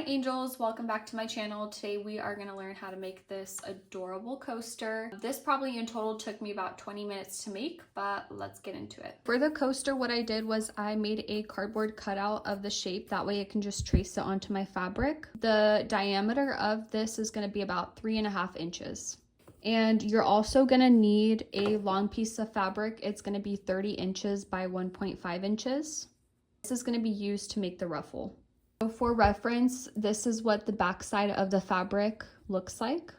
angels, welcome back to my channel. Today we are going to learn how to make this adorable coaster. This probably in total took me about 20 minutes to make, but let's get into it. For the coaster, what I did was I made a cardboard cutout of the shape. That way I can just trace it onto my fabric. The diameter of this is going to be about 3.5 inches. And you're also going to need a long piece of fabric. It's going to be 30 inches by 1.5 inches. This is going to be used to make the ruffle. So for reference, this is what the back side of the fabric looks like.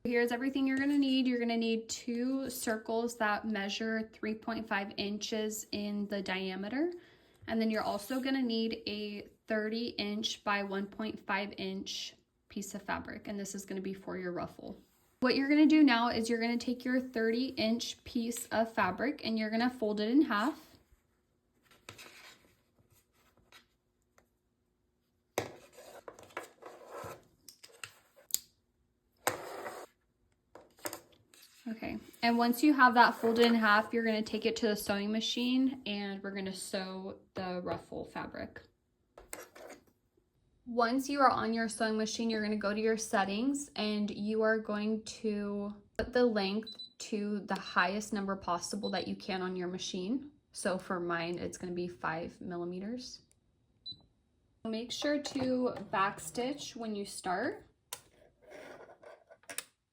Here's everything you're going to need. You're going to need 2 circles that measure 3.5 inches in the diameter. And then you're also going to need a 30-inch by 1.5-inch piece of fabric. And this is going to be for your ruffle. What you're going to do now is you're going to take your 30-inch piece of fabric and you're going to fold it in half. Okay, and once you have that folded in half, you're going to take it to the sewing machine and we're going to sew the ruffle fabric. Once you are on your sewing machine, you're going to go to your settings and you are going to put the length to the highest number possible that you can on your machine. So for mine, it's going to be 5 millimeters. Make sure to backstitch when you start.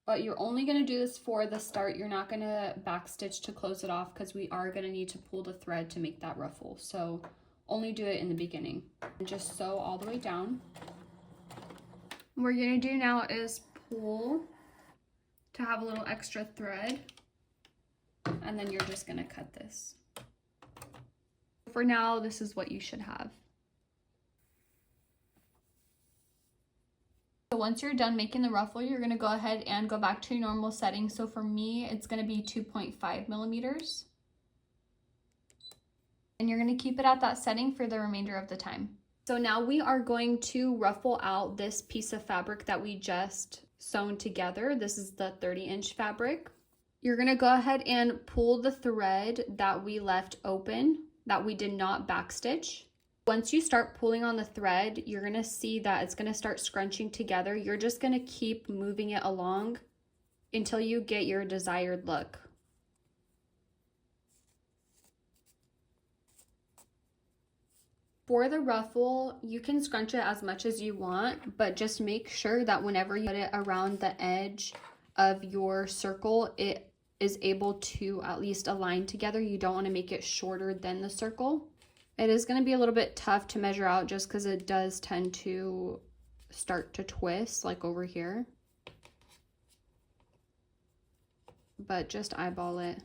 But you're only going to do this for the start. You're not going to backstitch to close it off because we are going to need to pull the thread to make that ruffle. So only do it in the beginning. And just sew all the way down. What we're going to do now is pull to have a little extra thread. And then you're just going to cut this. For now, this is what you should have. So once you're done making the ruffle, you're going to go ahead and go back to your normal setting. So for me, it's going to be 2.5 millimeters. And you're going to keep it at that setting for the remainder of the time. So now we are going to ruffle out this piece of fabric that we just sewn together. This is the 30-inch fabric. You're going to go ahead and pull the thread that we left open, that we did not backstitch. Once you start pulling on the thread, you're going to see that it's going to start scrunching together. You're just going to keep moving it along until you get your desired look. For the ruffle, you can scrunch it as much as you want, but just make sure that whenever you put it around the edge of your circle, it is able to at least align together. You don't want to make it shorter than the circle. It is going to be a little bit tough to measure out just because it does tend to start to twist, like over here. But just eyeball it.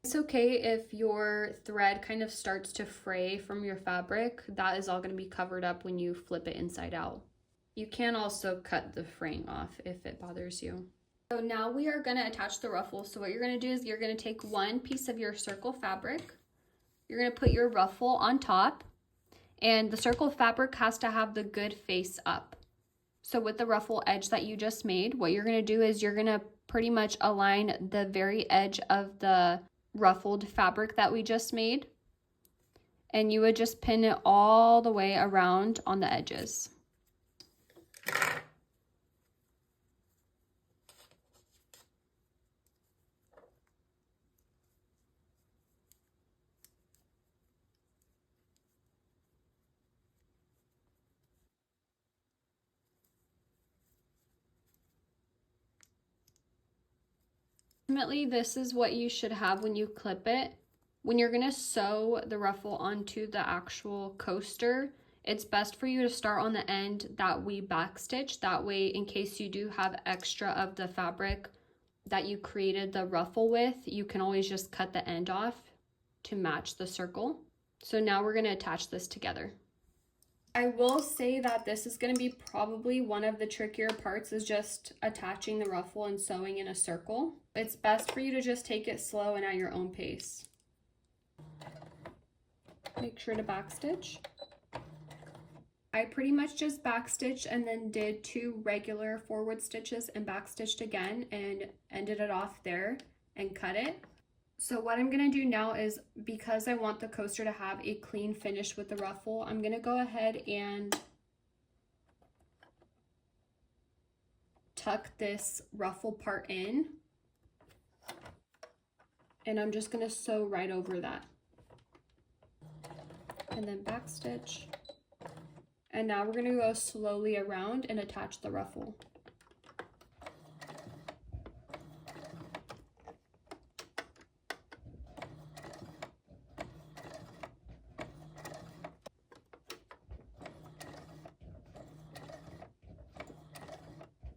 It's okay if your thread kind of starts to fray from your fabric. That is all going to be covered up when you flip it inside out. You can also cut the fraying off if it bothers you. So now we are going to attach the ruffle. So what you're going to do is you're going to take one piece of your circle fabric. You're going to put your ruffle on top. And the circle fabric has to have the good face up. So with the ruffle edge that you just made, what you're going to do is you're going to pretty much align the very edge of the ruffled fabric that we just made. And you would just pin it all the way around on the edges. Ultimately, this is what you should have when you clip it. When you're going to sew the ruffle onto the actual coaster, it's best for you to start on the end that we backstitch. That way, in case you do have extra of the fabric that you created the ruffle with, you can always just cut the end off to match the circle. So now we're going to attach this together. I will say that this is going to be probably one of the trickier parts, is just attaching the ruffle and sewing in a circle. It's best for you to just take it slow and at your own pace. Make sure to backstitch. I I pretty much just backstitched and then did 2 regular forward stitches and backstitched again and ended it off there and cut it. So what I'm going to do now is, because I want the coaster to have a clean finish with the ruffle, I'm going to go ahead and tuck this ruffle part in. And I'm just going to sew right over that. And then backstitch. And now we're going to go slowly around and attach the ruffle.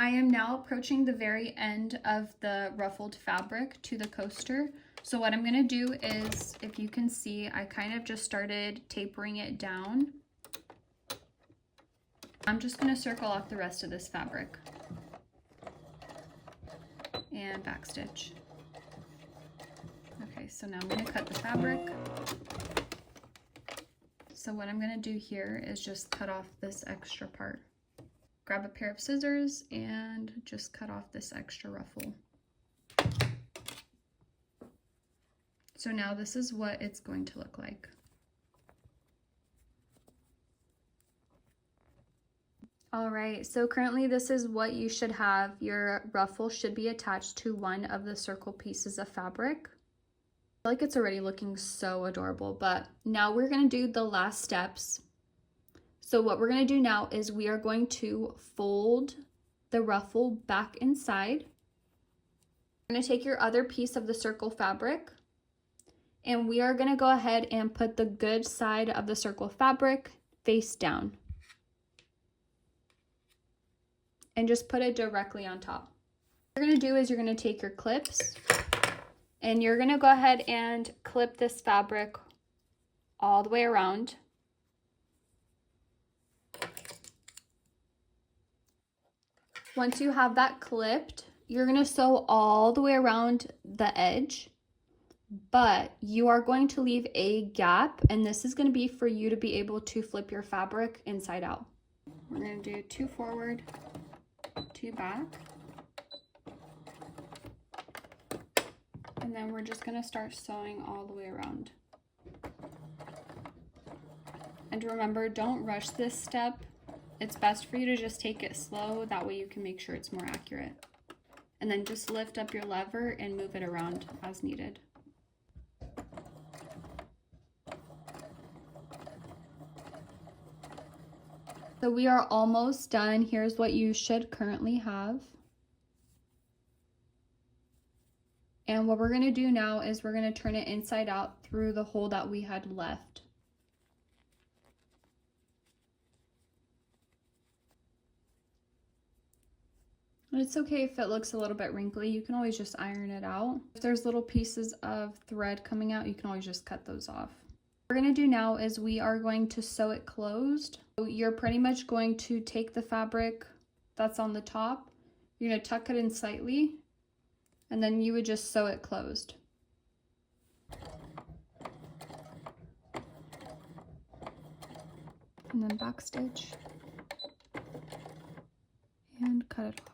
I am now approaching the very end of the ruffled fabric to the coaster. So what I'm going to do is, if you can see, I kind of just started tapering it down. I'm just going to circle off the rest of this fabric and backstitch. Okay, so now I'm going to cut the fabric. So what I'm going to do here is just cut off this extra part. Grab a pair of scissors and just cut off this extra ruffle. So now this is what it's going to look like. All right, so currently this is what you should have. Your ruffle should be attached to one of the circle pieces of fabric. I feel like it's already looking so adorable, but now we're gonna do the last steps. So what we're gonna do now is we are going to fold the ruffle back inside. You're gonna take your other piece of the circle fabric, and we are gonna go ahead and put the good side of the circle fabric face down. And just put it directly on top. What you're gonna do is you're gonna take your clips and you're gonna go ahead and clip this fabric all the way around. Once you have that clipped, you're gonna sew all the way around the edge, but you are going to leave a gap, and this is gonna be for you to be able to flip your fabric inside out. We're gonna do 2 forward, 2 back, and then we're just going to start sewing all the way around. And remember, don't rush this step. It's best for you to just take it slow, that way you can make sure it's more accurate. And then just lift up your lever and move it around as needed. So we are almost done. Here's what you should currently have. And what we're going to do now is we're going to turn it inside out through the hole that we had left. And it's okay if it looks a little bit wrinkly. You can always just iron it out. If there's little pieces of thread coming out, you can always just cut those off. What we're going to do now is we are going to sew it closed. So you're pretty much going to take the fabric that's on the top, you're going to tuck it in slightly, and then you would just sew it closed. And then backstitch and cut it off.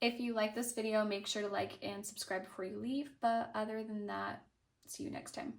If you like this video, make sure to like and subscribe before you leave, but other than that, see you next time.